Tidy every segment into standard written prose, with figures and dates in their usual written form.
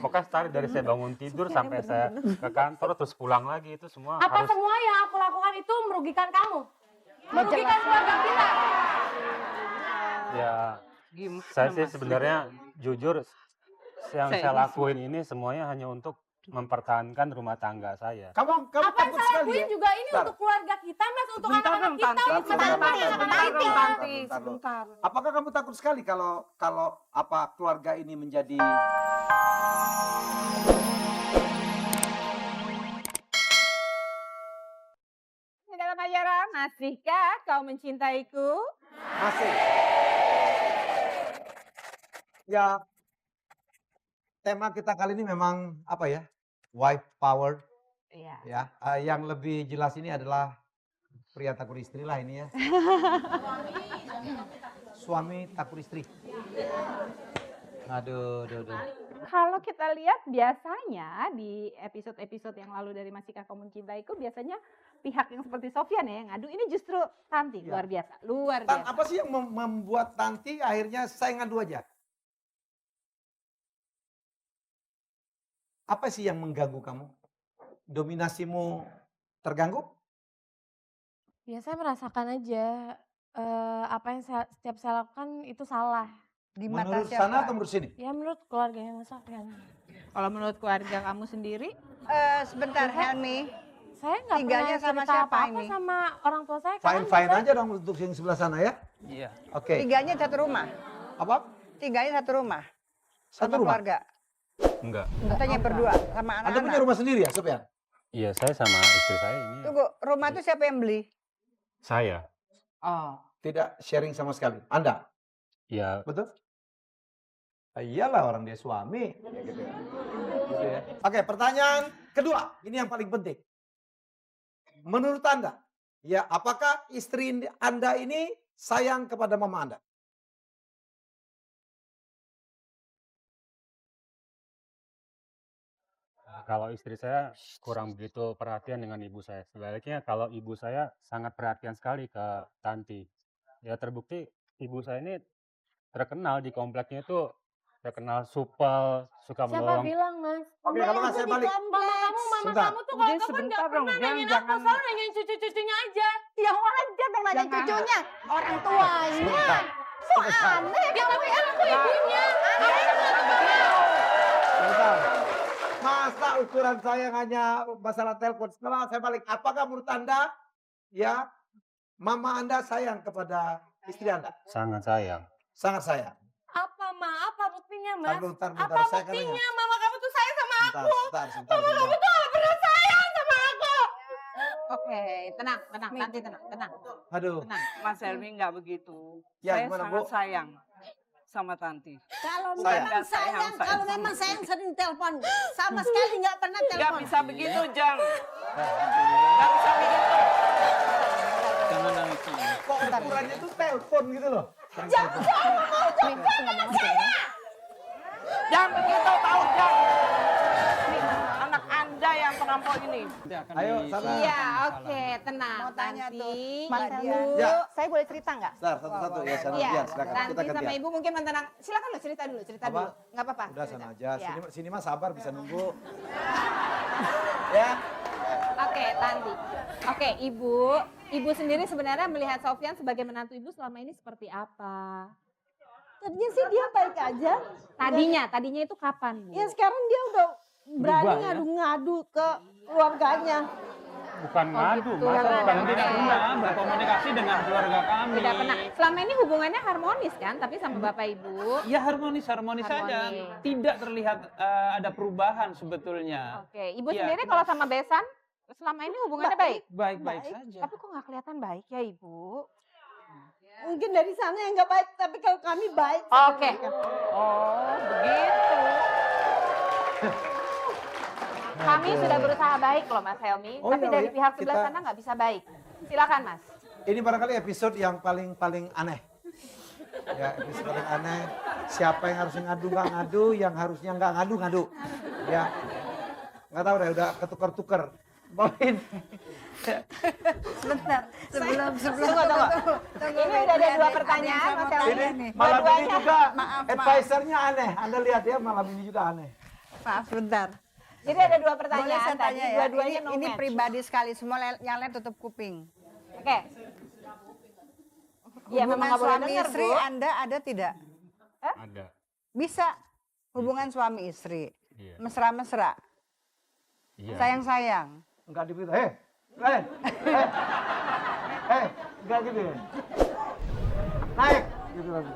Pokoknya start dari saya bangun tidur sampai saya ke kantor terus pulang lagi itu semua Apa harus semua yang aku lakukan itu merugikan kamu? Merugikan keluarga kita? ya Gimana, saya sih Mas? sebenarnya jujur yang Saya saya ini lakuin ini semuanya hanya untuk mempertahankan rumah tangga saya. Kamu Apa yang takut saya sekali lakuin ya? juga ini Bentar. untuk keluarga kita, Mas, untuk Sebentar anak-anak dong, kita, Tanti. untuk Sebentar, anak-anak Tanti. kita. Sebentar. Apakah kamu takut sekali kalau apa keluarga ini menjadi Dalam ajaran, masihkah kau mencintaiku? masih? Ya, tema kita kali ini memang apa ya? Wife power Iya. ya. Yang lebih jelas ini adalah pria takut istri lah ini ya. Suami takut istri. Aduh. Kalau kita lihat biasanya di episode-episode yang lalu dari Masihkah Kau Mencintaiku, biasanya pihak yang seperti Sofyan ya yang ngadu, ini justru Tanti. Ya. Luar biasa, luar Tan, biasa. apa sih yang membuat Tanti akhirnya saya ngadu aja? Apa sih yang mengganggu kamu? Dominasimu terganggu? Ya saya merasakan aja apa yang setiap saya lakukan itu salah. Di mata Menurut siapa? sana atau menurut sini? Ya menurut keluarganya Mas Sofyan. Kalau menurut keluarga kamu sendiri? Sebentar Helmi, Saya nggak Tiganya pernah sama cerita siapa apa-apa ini? sama orang tua saya. karena Fine biasanya- aja dong untuk yang sebelah sana ya. Iya. Oke. tiganya satu rumah. Apa? Tiganya satu rumah. Satu Sama rumah? keluarga. Enggak. Katanya berdua sama Anda punya anak-anak. rumah sendiri ya, Sofyan? Iya, saya sama istri saya ini. Tunggu, rumah itu siapa yang beli? Saya. Oh. Tidak sharing sama sekali. Anda? Ya, Betul? Iyalah orang dia suami. Ya, gitu ya. Gitu ya. Oke, pertanyaan kedua. Ini yang paling penting. Menurut Anda, ya apakah istri Anda ini sayang kepada mama Anda? kalau istri saya kurang begitu perhatian dengan ibu saya. Sebaliknya kalau ibu saya sangat perhatian sekali ke Tanti. Ya terbukti ibu saya ini terkenal di kompleknya itu terkenal supel, suka Siapa menolong. bilang, Mas? Oke, kalau nggak saya balik. Mama Sebentar. kamu tuh Udah, kalau kapan sebentar nggak dong, pernah Jang, nanyain jangan- aku, selalu nanyain cucu-cucunya aja. Ya orang dia dong nanya Jangan. cucunya. Orang tuanya. Sebentar. So aneh. Ya tapi kan aku ibunya. Sebentar. Masa ukuran saya hanya masalah telepon. Setelah saya balik, apakah menurut Anda ya mama Anda sayang kepada istri Anda? Sangat sayang. Sangat sayang. Apa, Ma? Apa buktinya, Mas? Bentar, Apa saya kan nanya. buktinya mama kamu tuh sayang sama aku? Sebentar. Mama kamu tuh gak pernah sayang sama aku. Oke, tenang, Tanti tenang. Aduh. Tenang. Mas Helmi nggak begitu. Ya, Saya gimana, sangat Bu? sayang sama Tanti. Kalau Sayang. memang sayang, kalau memang sayang sering telepon. Sama sekali nggak pernah Nggak telepon. bisa begitu, Jang. Nggak bisa begitu. Jangan nangis. Kok ukurannya tuh telepon gitu loh. Jang begitu tahu, Jang. Ini anak Anda yang pengampun ini. Ayo, sana. Iya, oke, tenang. Mau tanya Tanti, tuh, Mas Mbak Ibu. Dian. Ya. Saya boleh cerita nggak? Sebentar, satu-satu ya, sana Iya, Dian, silakan. Kita Tanti sama gantian. Ibu mungkin mentenang. Silakan lo cerita dulu. Apa? Dulu. Nggak apa-apa. Udah sana aja, Ya. sini mah sabar bisa nunggu. Ya. Oke, Tanti. Oke, Ibu sendiri sebenarnya melihat Sofyan sebagai menantu Ibu selama ini seperti apa? Tadinya sih dia baik aja. Tadinya itu kapan, Bu? Ya sekarang dia udah berani Berubah, ya? ngadu-ngadu ke keluarganya. Bukan ngadu, gitu. masa Karena bukan ada- Tidak ngadu. pernah berkomunikasi dengan keluarga kami. Tidak pernah. Selama ini hubungannya harmonis kan, tapi sama Bapak Ibu. Ya harmonis saja. Harmonis. Tidak terlihat ada perubahan sebetulnya. Oke, Ibu Iya, sendiri kalau sama Besan selama ini hubungannya baik? Baik-baik Baik. saja. Tapi kok nggak kelihatan baik ya, Ibu? Mungkin dari sana yang nggak baik, tapi kalau kami baik. Oke. Oh, begitu. Kami sudah berusaha baik loh, Mas Helmi. Oh, tapi iya, dari iya. pihak sebelah Kita- sana nggak bisa baik. Silakan, Mas. Ini barangkali episode yang paling aneh. Ya, episode paling aneh. Siapa yang harusnya ngadu nggak ngadu, yang harusnya nggak ngadu ngadu. Ya, nggak tahu deh, udah ketukar-tukar. Bawain. Sebentar, sebelum Tunggu. Ini udah ada dua pertanyaan, Mas Helmi. Ini malam ini Dua-duanya. juga Maaf. advisernya aneh. Anda lihat ya, malam ini juga aneh. Maaf sebentar. Jadi ada 2 Boleh pertanyaan saya tadi, tanya ya? dua-duanya no Ini match. pribadi sekali, semua yang lain tutup kuping. Oke. Ya memang Hubungan nggak boleh suami dengar, istri Bu. Anda ada tidak? Ada. Bisa hubungan suami istri. Iya. Mesra-mesra, Iya. sayang-sayang. Enggak diberitahu. Enggak gitu ya. Naik. Gitu lagi.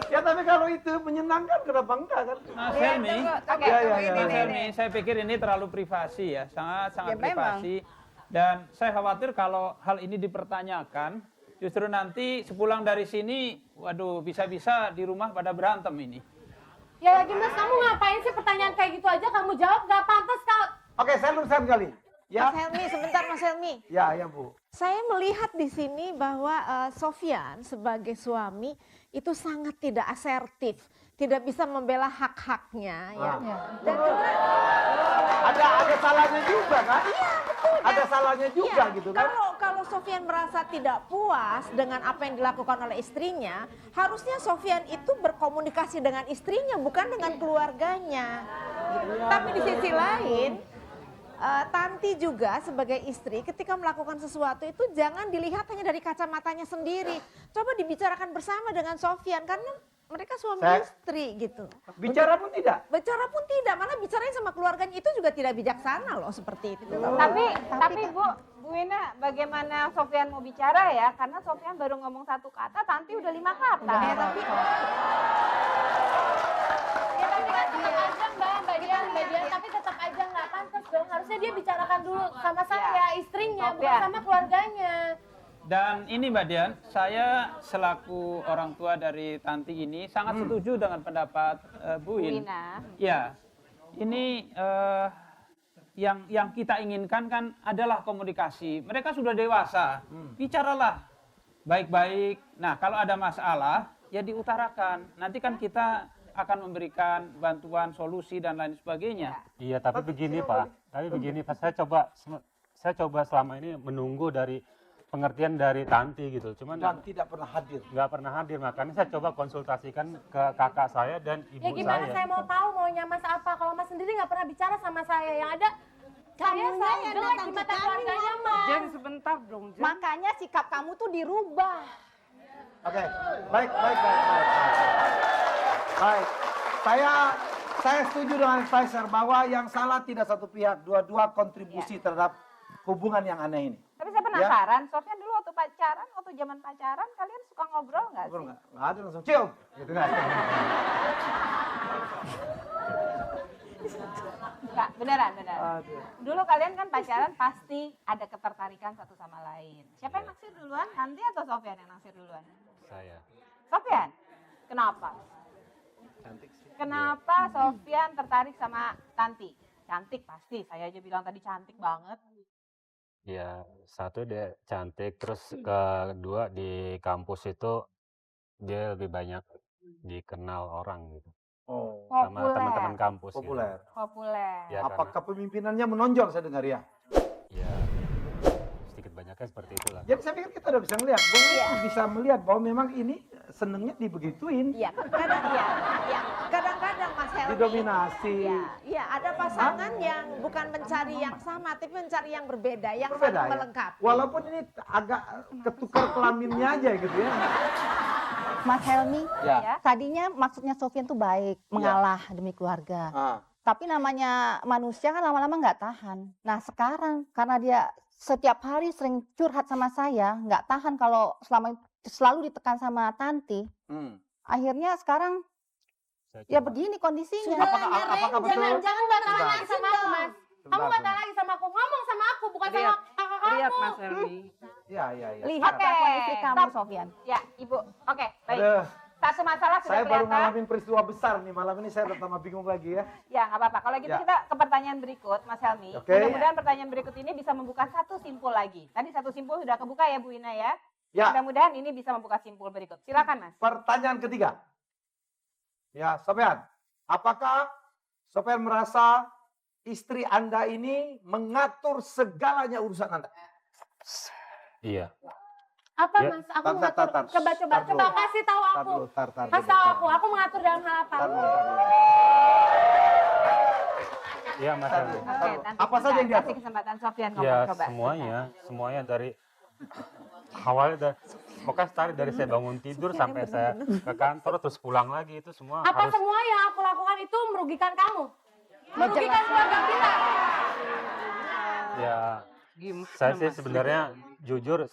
Ya tapi kalau itu menyenangkan kenapa enggak kan? Mas Helmi, Oke. Mas Helmi, saya pikir ini terlalu privasi ya, sangat Ya, memang. privasi. Dan saya khawatir kalau hal ini dipertanyakan, justru nanti sepulang dari sini, waduh, bisa-bisa di rumah pada berantem ini. Ya lagi Mas, kamu ngapain sih pertanyaan kayak gitu aja kamu jawab, gak pantas kau. Oke, saya luruskan kali. Ya. Mas Helmi, sebentar Mas Helmi. Ya, Bu. Saya melihat di sini bahwa Sofyan sebagai suami itu sangat tidak asertif, tidak bisa membela hak-haknya ya. Dan juga Ada salahnya juga kan? iya betul. Ada salahnya juga Iya, gitu kan? Kalau Sofyan merasa tidak puas dengan apa yang dilakukan oleh istrinya, harusnya Sofyan itu berkomunikasi dengan istrinya bukan dengan keluarganya. Gitu. Tapi di sisi lain Tanti juga sebagai istri ketika melakukan sesuatu itu jangan dilihat hanya dari kacamatanya sendiri. Coba dibicarakan bersama dengan Sofyan karena mereka suami istri gitu. Bicara pun tidak. Bicara pun tidak, malah bicaranya sama keluarganya itu juga tidak bijaksana loh seperti itu. Tapi Bu Wina, bagaimana Sofyan mau bicara ya? Karena Sofyan baru ngomong 1 kata, Tanti udah 5 kata. Tapi Ya tapi kan tetap aja Mbak Dian, tapi tetap aja nggak pantas dong. Harusnya dia bicarakan dulu sama saya, istrinya, bukan Sofyan. sama keluarganya. Dan ini Mbak Dian, saya selaku orang tua dari Tanti ini sangat setuju dengan pendapat Bu Win. Wina. Ya, ini yang kita inginkan kan adalah komunikasi. Mereka sudah dewasa, bicaralah baik-baik. Nah, kalau ada masalah, ya diutarakan. Nanti kan kita akan memberikan bantuan, solusi dan lain sebagainya. Iya, tapi begini Pak. Saya coba selama ini menunggu dari pengertian dari Tanti gitu. Cuman Dan tidak pernah hadir. nggak pernah hadir, makanya saya coba konsultasikan ke kakak saya dan ibu Ya gimana saya mau tahu maunya Mas apa kalau Mas sendiri nggak pernah bicara sama saya, yang ada saya Kamunya selalu yang jelek datang di ke mata kami, keluarganya Mas. Jen sebentar dong, Jen. Makanya sikap kamu tuh dirubah. Oke, baik. Baik. Saya setuju dengan Faisal bahwa yang salah tidak satu pihak, dua-dua kontribusi terhadap hubungan yang aneh ini. Tapi saya penasaran, Sofyan dulu waktu zaman pacaran, kalian suka ngobrol nggak Ngobrol sih? nggak ada langsung cium, gitu kan? Enggak, beneran. Aduh. Dulu kalian kan pacaran pasti ada ketertarikan satu sama lain. Siapa yang naksir duluan? Tanti atau Sofyan yang naksir duluan? saya. Sofyan? Kenapa? Kenapa Sofyan tertarik sama Tanti? Cantik pasti, saya aja bilang tadi cantik banget. Ya, satu dia cantik, terus kedua di kampus itu dia lebih banyak dikenal orang gitu. Oh, Sama Populer. teman-teman kampus gitu. populer. Populer. Ya, Apakah pemimpinannya menonjol saya dengar ya? Ya, sedikit banyaknya seperti itulah. Jadi saya pikir kita udah bisa melihat, bisa melihat bahwa memang ini senengnya dibegituin, ya kadang-kadang Mas Helmi. didominasi. Iya, ada pasangan yang bukan mencari yang sama, tapi mencari yang berbeda, yang Berbeda saling ya. melengkapi. Walaupun ini agak ketukar kelaminnya aja gitu ya. Mas Helmi, Ya. tadinya maksudnya Sofyan tuh baik, mengalah demi keluarga. Ah. Tapi namanya manusia kan lama-lama nggak tahan. Nah sekarang karena dia setiap hari sering curhat sama saya, nggak tahan kalau selalu ditekan sama Tanti. Akhirnya sekarang Saya ya coba. begini kondisinya. Apakah betul? Jangan bantah Sebentar. lagi sama aku Mas. Kamu Sebentar, bantah lagi sama aku, ngomong sama aku bukan sama Lihat. kakak kamu. Lihat Mas Helmi. Ya. Lihat Oke, kelakuan istri kamu, stop. Sofyan. Ya, Ibu. Oke, baik. Aduh, Satu masalah sudah saya baru kelihatan. ngalamin peristiwa besar nih malam ini, saya pertama bingung lagi ya. Ya, nggak apa-apa. Kalau gitu Ya. kita ke pertanyaan berikut, Mas Helmi. Oke. Mudah-mudahan pertanyaan berikut ini bisa membuka satu simpul lagi. Tadi satu simpul sudah kebuka ya, Bu Ina ya. Ya, Mudah-mudahan ini bisa membuka simpul berikut. Silakan, Mas. pertanyaan ketiga. Ya, Sofyan, apakah Sofyan merasa istri Anda ini mengatur segalanya urusan Anda? Iya. Apa Ya, Mas? Aku tar, mengatur. tar. Coba Tar dulu. kasih tahu Tar aku. dulu, tar Kasih dulu, tahu tar. aku mengatur dalam hal apa? Tar dulu, tar dulu. Iya Mas Tar Aldi. dulu. Oke, nanti Apa saja yang kita diatur? kasih kesempatan Sofyan ngomong Ya coba. semuanya dari awalnya pokoknya start dari saya bangun tidur sampai saya ke kantor terus pulang lagi itu semua Apa harus semua yang aku lakukan itu merugikan kamu? Merugikan keluarga kita? ya saya sih sebenarnya jujur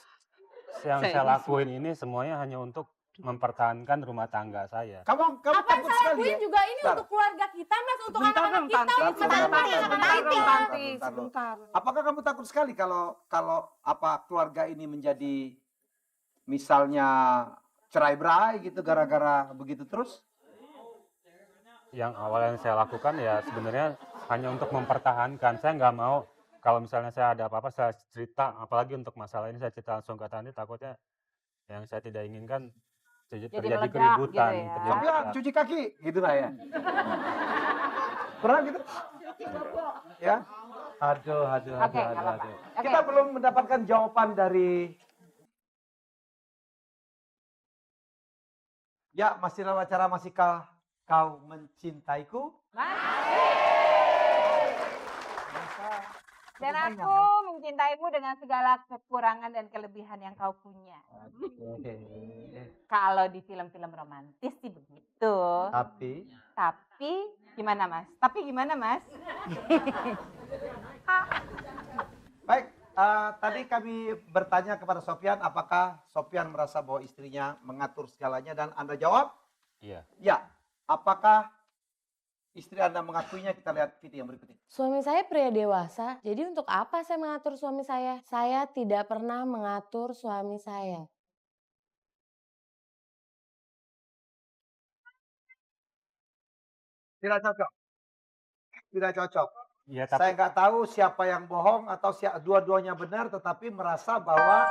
yang saya lakuin ini semuanya hanya untuk mempertahankan rumah tangga saya. Kamu Apa yang takut saya sekali lakuin ya? juga ini Bentar. untuk keluarga kita, Mas, untuk Sebentar anak-anak dong, kita, Tanti. untuk Sebentar, anak-anak sebentar, kita. sebentar. Apakah kamu takut sekali kalau apa keluarga ini menjadi misalnya cerai-berai gitu gara-gara begitu terus? Yang awal yang saya lakukan ya sebenarnya hanya untuk mempertahankan. Saya nggak mau kalau misalnya saya ada apa-apa saya cerita, apalagi untuk masalah ini saya cerita langsung ke Tanti, takutnya yang saya tidak inginkan terjadi meledak keributan. gitu ya. terjadi- Sofyan cuci kaki gitu lah ya. Pernah gitu? Ya. Aduh. Oke, nggak apa-apa. Oke. Kita belum mendapatkan jawaban dari Ya, masih lewat acara Masihkah Kau Mencintaiku? Dan aku mencintaimu dengan segala kekurangan dan kelebihan yang kau punya. Kalau di film-film romantis sih begitu. Tapi gimana Mas? Baik, tadi kami bertanya kepada Sofyan, apakah Sofyan merasa bahwa istrinya mengatur segalanya dan Anda jawab? Iya. Ya. Apakah istri Anda mengakuinya? Kita lihat video yang berikut ini. Suami saya pria dewasa, jadi untuk apa saya mengatur suami saya? Saya tidak pernah mengatur suami saya. Tidak cocok. Tidak cocok. Ya, Saya tapi nggak tahu siapa yang bohong atau dua-duanya benar, tetapi merasa bahwa